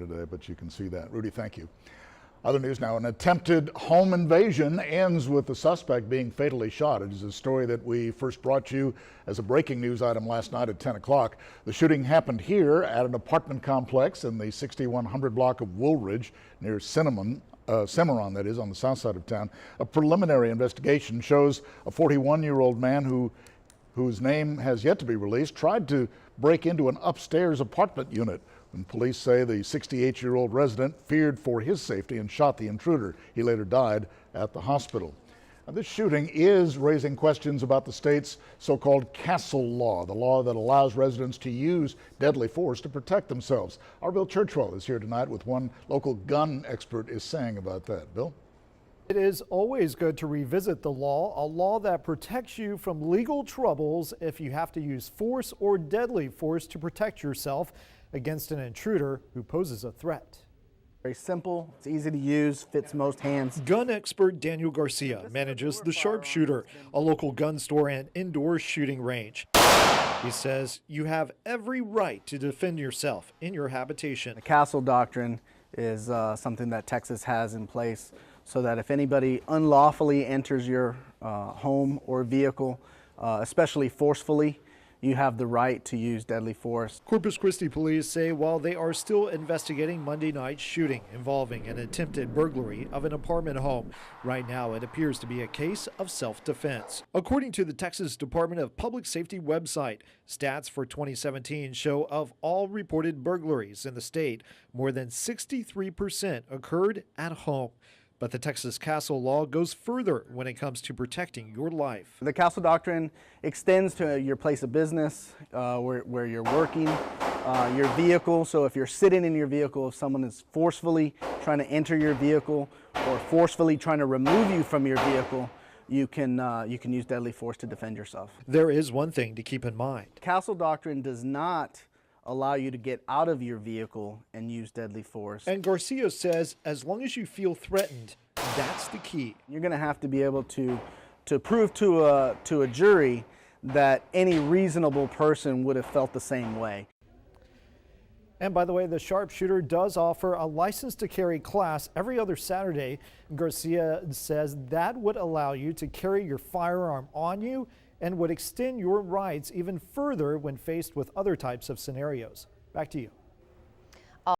today, but you can see that. Rudy, thank you. Other news now, an attempted home invasion ends with the suspect being fatally shot. It is a story that we first brought you as a breaking news item last night at 10 o'clock. The shooting happened here at an apartment complex in the 6100 block of Woolridge near Cimarron, that is, on the south side of town. A preliminary investigation shows a 41-year-old man whose name has yet to be released tried to break into an upstairs apartment unit. And police say the 68-year-old resident feared for his safety and shot the intruder. He later died at the hospital. Now, this shooting is raising questions about the state's so-called castle law, the law that allows residents to use deadly force to protect themselves. Our Bill Churchwell is here tonight with one local gun expert is saying about that. Bill? It is always good to revisit the law, a law that protects you from legal troubles if you have to use force or deadly force to protect yourself against an intruder who poses a threat. Very simple, it's easy to use, fits most hands. Gun expert Daniel Garcia manages the Sharpshooter, a local gun store and indoor shooting range. He says you have every right to defend yourself in your habitation. The castle doctrine is something that Texas has in place so that if anybody unlawfully enters your home or vehicle, especially forcefully, you have the right to use deadly force. Corpus Christi police say while they are still investigating Monday night's shooting involving an attempted burglary of an apartment home, right now it appears to be a case of self-defense. According to the Texas Department of Public Safety website, stats for 2017 show of all reported burglaries in the state, more than 63% occurred at home. But the Texas Castle Law goes further when it comes to protecting your life. The Castle Doctrine extends to your place of business, where you're working, your vehicle. So if you're sitting in your vehicle, if someone is forcefully trying to enter your vehicle or forcefully trying to remove you from your vehicle, you can use deadly force to defend yourself. There is one thing to keep in mind. Castle Doctrine does not allow you to get out of your vehicle and use deadly force. And Garcia says as long as you feel threatened, that's the key. You're going to have to be able to prove to a jury that any reasonable person would have felt the same way. And by the way, the Sharpshooter does offer a license to carry class every other Saturday. Garcia says that would allow you to carry your firearm on you and would extend your rights even further when faced with other types of scenarios. Back to you.